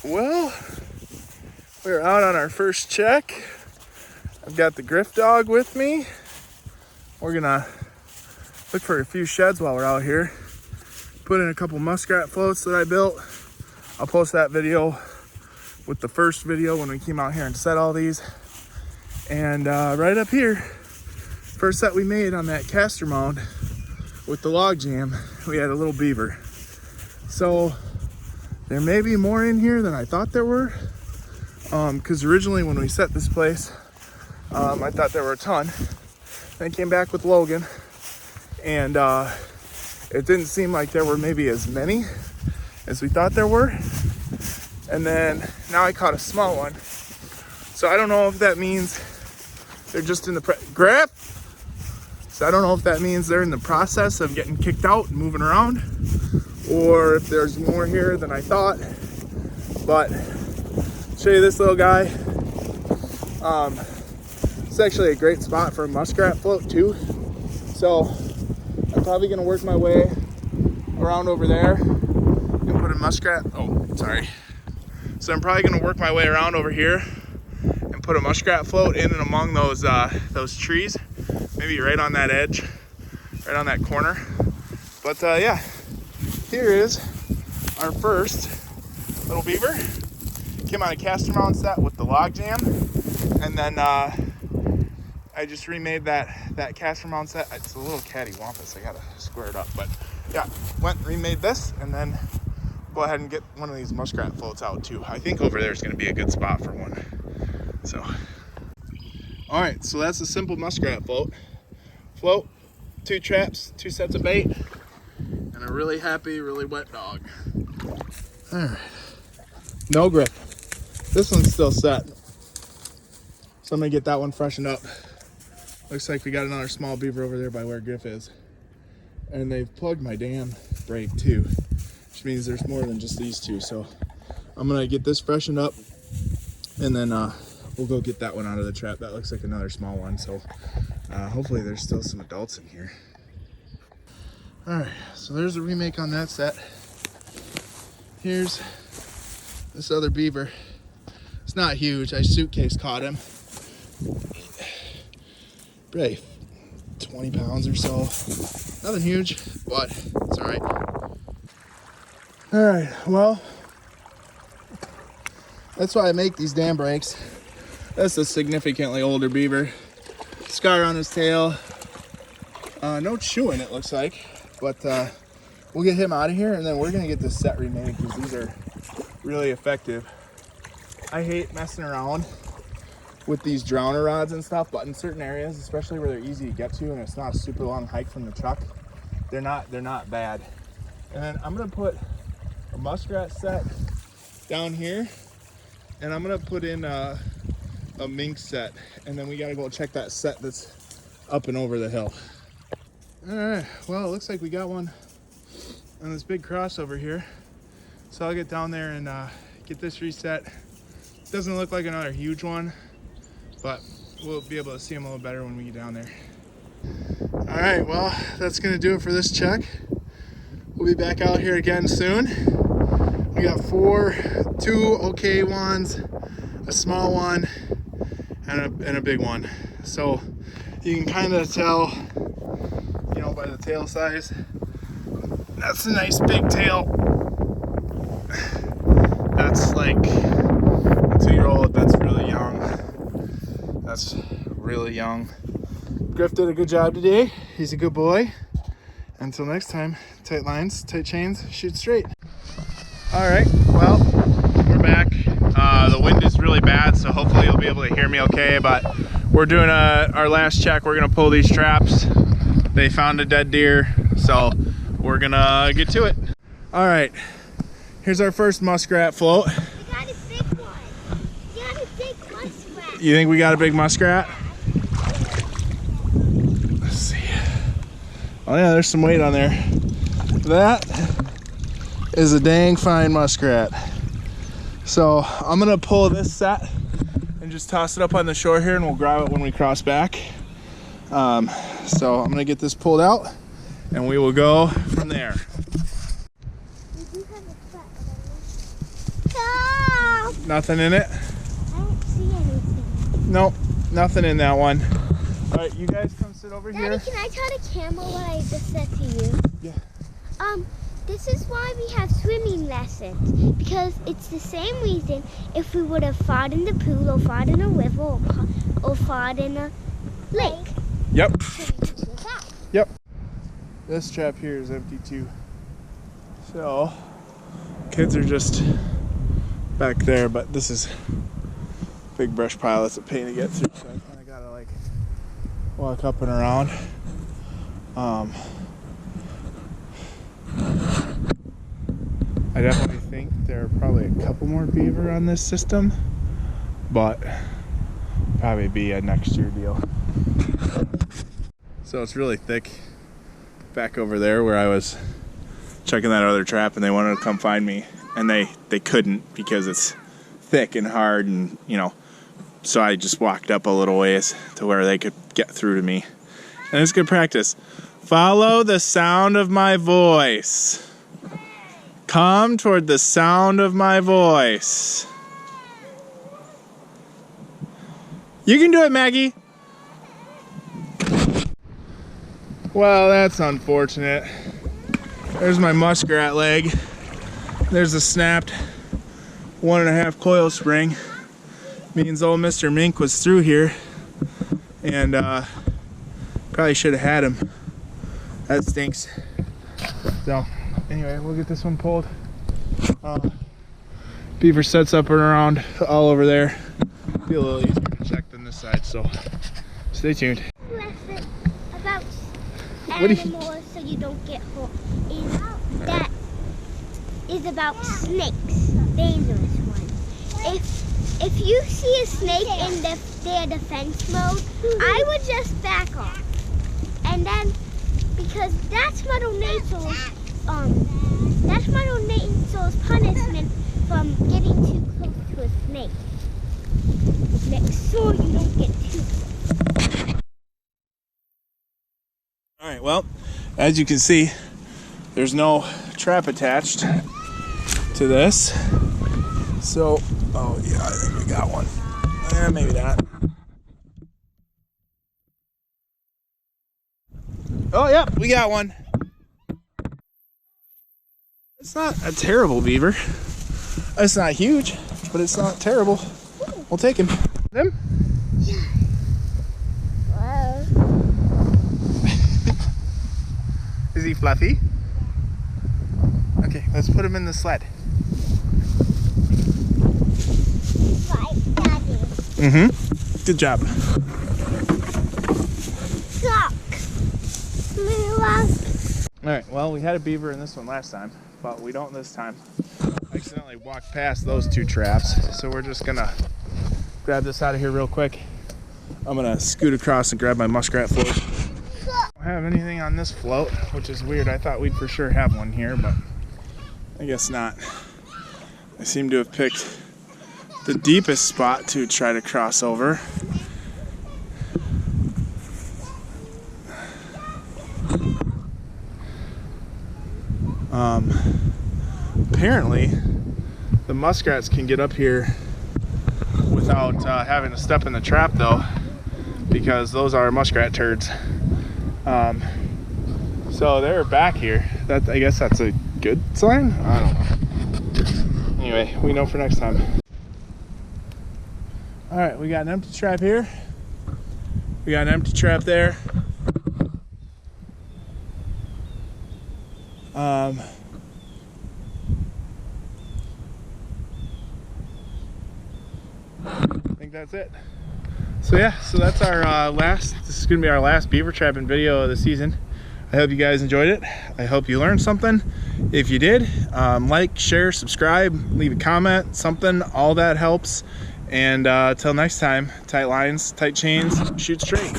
Well, we're out on our first check. I've got the Griff dog with me. We're gonna look for a few sheds while we're out here. Put in a couple muskrat floats that I built. I'll post that video with the first video when we came out here and set all these. And right up here, first set we made on that caster mound with the log jam, we had a little beaver. So there may be more in here than I thought there were. Because originally when we set this place, I thought there were a ton. Then came back with Logan, and it didn't seem like there were maybe as many as we thought there were. And then now I caught a small one. So I don't know if that means they're just in the Griff. So I don't know if that means they're in the process of getting kicked out and moving around, or if there's more here than I thought. But I'll show you this little guy. It's actually a great spot for a muskrat float too. So I'm probably gonna work my way around over there and put a muskrat. Oh, sorry. So I'm probably gonna work my way around over here and put a muskrat float in and among those trees, maybe right on that edge, right on that corner. But yeah, here is our first little beaver. Came on a caster mound set with the log jam, and then I just remade that caster mound set. It's a little cattywampus, I gotta square it up, but yeah, went and remade this, and then go ahead and get one of these muskrat floats out too. I think over there is gonna be a good spot for one. So, all right, so that's a simple muskrat float. Float, 2 traps, 2 sets of bait, and a really happy, really wet dog. All right, no grip. This one's still set, so I'm gonna get that one freshened up. Looks like we got another small beaver over there by where Griff is. And they've plugged my dam break too, which means there's more than just these 2. So I'm gonna get this freshened up, and then we'll go get that one out of the trap. That looks like another small one. So hopefully there's still some adults in here. All right, so there's a remake on that set. Here's this other beaver. It's not huge. I suitcase caught him. Probably 20 pounds or so. Nothing huge, but it's all right. All right, well, that's why I make these dam breaks. That's a significantly older beaver. Scar on his tail. No chewing, it looks like, but we'll get him out of here, and then we're gonna get this set remade because these are really effective. I hate messing around with these drowner rods and stuff, but in certain areas, especially where they're easy to get to and it's not a super long hike from the truck, they're not bad. And then I'm gonna put a muskrat set down here, and I'm gonna put in a mink set, and then we gotta go check that set that's up and over the hill. All right, well, it looks like we got one on this big crossover here, so I'll get down there and get this reset. Doesn't look like another huge one, but we'll be able to see them a little better when we get down there. All right, well, that's gonna do it for this check. We'll be back out here again soon. We got 2 okay ones, a small one, and a big one. So you can kind of tell, you know, by the tail size. That's a nice big tail. That's like a 2-year-old. That's really young. That's really young. Griff did a good job today. He's a good boy. Until next time, tight lines, tight chains, shoot straight. All right, well, we're back. The wind is really bad, so hopefully you'll be able to hear me okay, but we're doing our last check. We're gonna pull these traps. They found a dead deer, so we're gonna get to it. All right, here's our first muskrat float. We got a big one. We got a big muskrat. You think we got a big muskrat? Let's see. Oh yeah, there's some weight on there. That is a dang fine muskrat. So I'm gonna pull this set and just toss it up on the shore here, and we'll grab it when we cross back. So I'm gonna get this pulled out, and we will go from there. We do have a spot. Nothing in it? I don't see anything. Nope, nothing in that one. All right, you guys come sit over here. Daddy, can I tell the camera what I just said to you? Yeah. This is why we have swimming lessons, because it's the same reason if we would have fought in the pool or fought in a river or fought in a lake. Yep. So we can do that. Yep. This trap here is empty too. So, kids are just back there, but this is a big brush pile. It's a pain to get through, so I kind of gotta like walk up and around. I definitely think there are probably a couple more beaver on this system, but probably be a next year deal. So it's really thick back over there where I was checking that other trap, and they wanted to come find me, and they couldn't because it's thick and hard, and so I just walked up a little ways to where they could get through to me. And it's good practice. Follow the sound of my voice. Come toward the sound of my voice. You can do it, Maggie. Well, that's unfortunate. There's my muskrat leg. There's a snapped 1.5 coil spring. Means old Mr. Mink was through here, and probably should have had him. That stinks. So anyway, we'll get this one pulled. Beaver sets up and around all over there. Be a little easier to check than this side, so stay tuned. Lesson about What do you- animals so you don't get hurt. That is about snakes, dangerous ones. If you see a snake in their defense mode, I would just back off. And then, because that's Mother Nature's punishment from getting too close to a snake. Make sure you don't get too close. All right, well, as you can see, there's no trap attached to this. So, oh yeah, I think we got one. Maybe not. Oh, yeah, we got one. It's not a terrible beaver. It's not huge, but it's not terrible. We'll take him. Them? Whoa. Is he fluffy? Okay, let's put him in the sled. Right, Daddy. Mm-hmm. Good job. Suck. All right, well, we had a beaver in this one last time, but we don't this time. I accidentally walked past those two traps, so we're just gonna grab this out of here real quick. I'm gonna scoot across and grab my muskrat float. I don't have anything on this float, which is weird. I thought we'd for sure have one here, but I guess not. I seem to have picked the deepest spot to try to cross over. Apparently, the muskrats can get up here without having to step in the trap, though, because those are muskrat turds. So they're back here. I guess that's a good sign? I don't know. Anyway, we know for next time. All right, we got an empty trap here. We got an empty trap there. I think that's it. So yeah, so that's our this is gonna be our last beaver trapping video of the season. I hope you guys enjoyed it. I hope you learned something. If you did, like, share, subscribe, leave a comment, something, all that helps. And till next time, tight lines, tight chains, shoot straight.